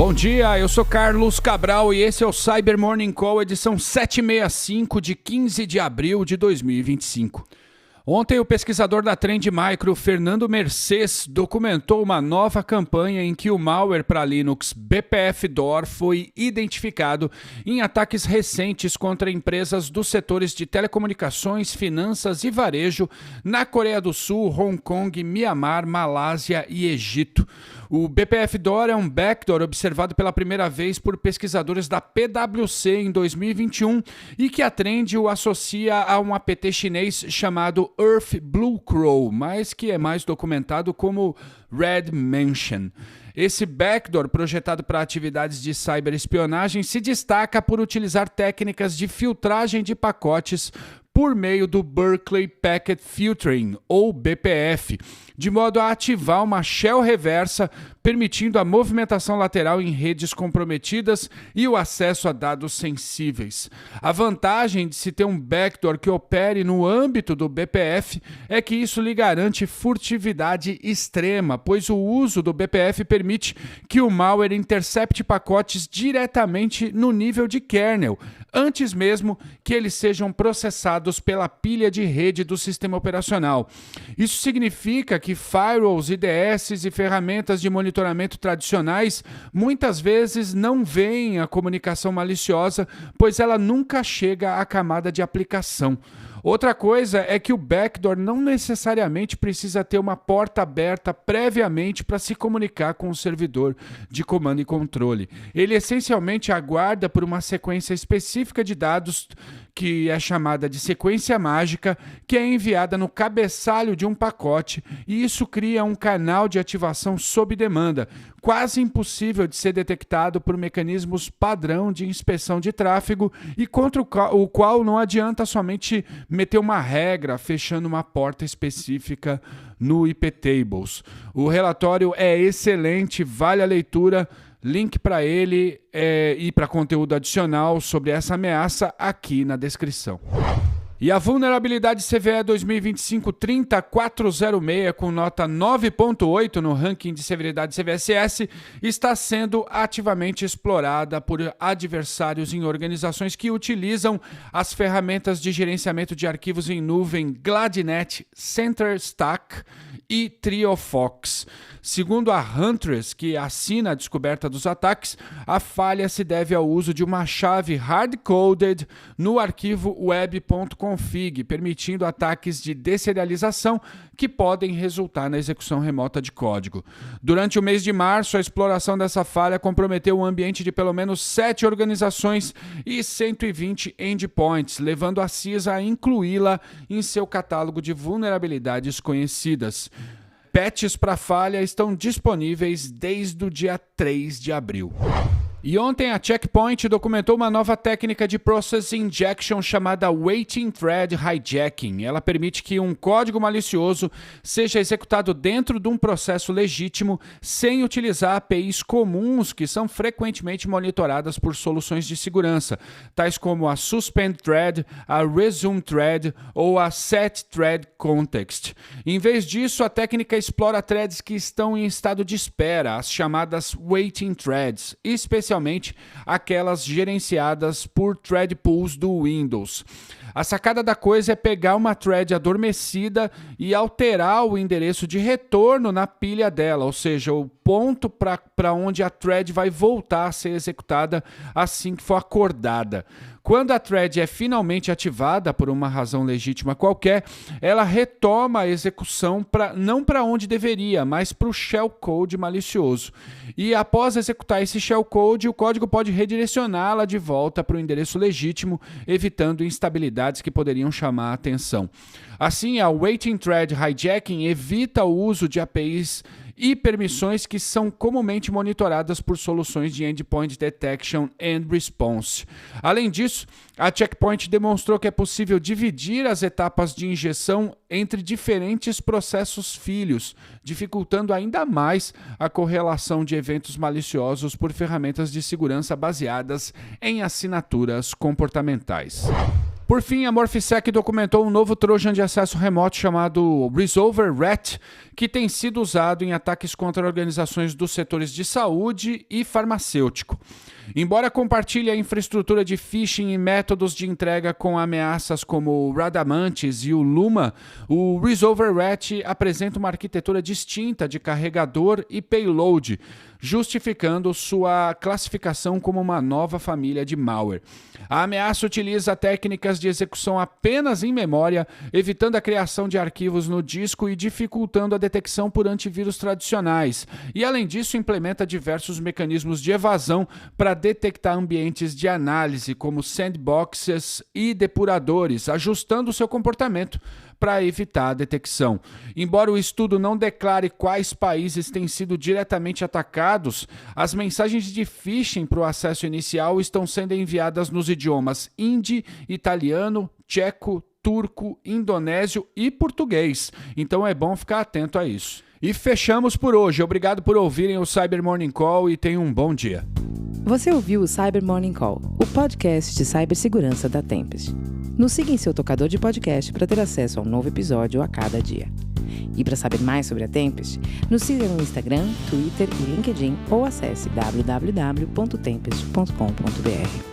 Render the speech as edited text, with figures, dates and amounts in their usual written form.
Bom dia, eu sou Carlos Cabral e esse é o Cyber Morning Call, edição 765 de 15 de abril de 2025. Ontem, o pesquisador da Trend Micro, Fernando Mercês, documentou uma nova campanha em que o malware para Linux BPF-DOR foi identificado em ataques recentes contra empresas dos setores de telecomunicações, finanças e varejo na Coreia do Sul, Hong Kong, Mianmar, Malásia e Egito. O BPF-DOR é um backdoor observado pela primeira vez por pesquisadores da PwC em 2021 e que a Trend o associa a um APT chinês chamado Earth Blue Crow, mas que é mais documentado como Red Mansion. Esse backdoor, projetado para atividades de cyberespionagem, se destaca por utilizar técnicas de filtragem de pacotes por meio do Berkeley Packet Filtering, ou BPF, de modo a ativar uma shell reversa, permitindo a movimentação lateral em redes comprometidas e o acesso a dados sensíveis. A vantagem de se ter um backdoor que opere no âmbito do BPF é que isso lhe garante furtividade extrema, pois o uso do BPF permite que o malware intercepte pacotes diretamente no nível de kernel, antes mesmo que eles sejam processados pela pilha de rede do sistema operacional. Isso significa que firewalls, IDS e ferramentas de monitoramento tradicionais muitas vezes não veem a comunicação maliciosa, pois ela nunca chega à camada de aplicação. Outra coisa é que o backdoor não necessariamente precisa ter uma porta aberta previamente para se comunicar com o servidor de comando e controle. Ele essencialmente aguarda por uma sequência específica de dados que é chamada de sequência mágica, que é enviada no cabeçalho de um pacote, e isso cria um canal de ativação sob demanda, quase impossível de ser detectado por mecanismos padrão de inspeção de tráfego e contra o qual não adianta somente meter uma regra fechando uma porta específica no iptables. O relatório é excelente, vale a leitura. Link para ele e para conteúdo adicional sobre essa ameaça aqui na descrição. E a vulnerabilidade CVE 2025-30406, com nota 9.8 no ranking de severidade CVSS, está sendo ativamente explorada por adversários em organizações que utilizam as ferramentas de gerenciamento de arquivos em nuvem GladNet, CenterStack e TrioFox. Segundo a Huntress, que assina a descoberta dos ataques, a falha se deve ao uso de uma chave hard-coded no arquivo web.config, permitindo ataques de deserialização que podem resultar na execução remota de código. Durante o mês de março, a exploração dessa falha comprometeu o ambiente de pelo menos 7 organizações e 120 endpoints, levando a CISA a incluí-la em seu catálogo de vulnerabilidades conhecidas. Patches para falha estão disponíveis desde o dia 3 de abril. E ontem a Check Point documentou uma nova técnica de Process Injection chamada Waiting Thread Hijacking. Ela permite que um código malicioso seja executado dentro de um processo legítimo sem utilizar APIs comuns que são frequentemente monitoradas por soluções de segurança, tais como a Suspend Thread, a Resume Thread ou a Set Thread Context. Em vez disso, a técnica explora threads que estão em estado de espera, as chamadas Waiting Threads, especialmente aquelas gerenciadas por thread pools do Windows. A sacada da coisa é pegar uma thread adormecida e alterar o endereço de retorno na pilha dela, ou seja, o ponto para onde a thread vai voltar a ser executada assim que for acordada. Quando a thread é finalmente ativada por uma razão legítima qualquer, ela retoma a execução não para onde deveria, mas para o shellcode malicioso. E após executar esse shellcode, o código pode redirecioná-la de volta para o endereço legítimo, evitando instabilidades que poderiam chamar a atenção. Assim, a Waiting Thread Hijacking evita o uso de APIs e permissões que são comumente monitoradas por soluções de Endpoint Detection and Response. Além disso, a Check Point demonstrou que é possível dividir as etapas de injeção entre diferentes processos filhos, dificultando ainda mais a correlação de eventos maliciosos por ferramentas de segurança baseadas em assinaturas comportamentais. Por fim, a Morphisec documentou um novo trojan de acesso remoto chamado Resolver Rat, que tem sido usado em ataques contra organizações dos setores de saúde e farmacêutico. Embora compartilhe a infraestrutura de phishing e métodos de entrega com ameaças como o Radamantis e o Luma, o Resolver Rat apresenta uma arquitetura distinta de carregador e payload, justificando sua classificação como uma nova família de malware. A ameaça utiliza técnicas de execução apenas em memória, evitando a criação de arquivos no disco e dificultando a detecção por antivírus tradicionais. E, além disso, implementa diversos mecanismos de evasão para detectar ambientes de análise, como sandboxes e depuradores, ajustando seu comportamento para evitar a detecção. Embora o estudo não declare quais países têm sido diretamente atacados, as mensagens de phishing para o acesso inicial estão sendo enviadas nos idiomas hindi, italiano, tcheco, turco, indonésio e português. Então é bom ficar atento a isso. E fechamos por hoje. Obrigado por ouvirem o Cyber Morning Call e tenham um bom dia. Você ouviu o Cyber Morning Call, o podcast de cibersegurança da Tempest. Nos siga em seu tocador de podcast para ter acesso a um novo episódio a cada dia. E para saber mais sobre a Tempest, nos siga no Instagram, Twitter e LinkedIn ou acesse www.tempest.com.br.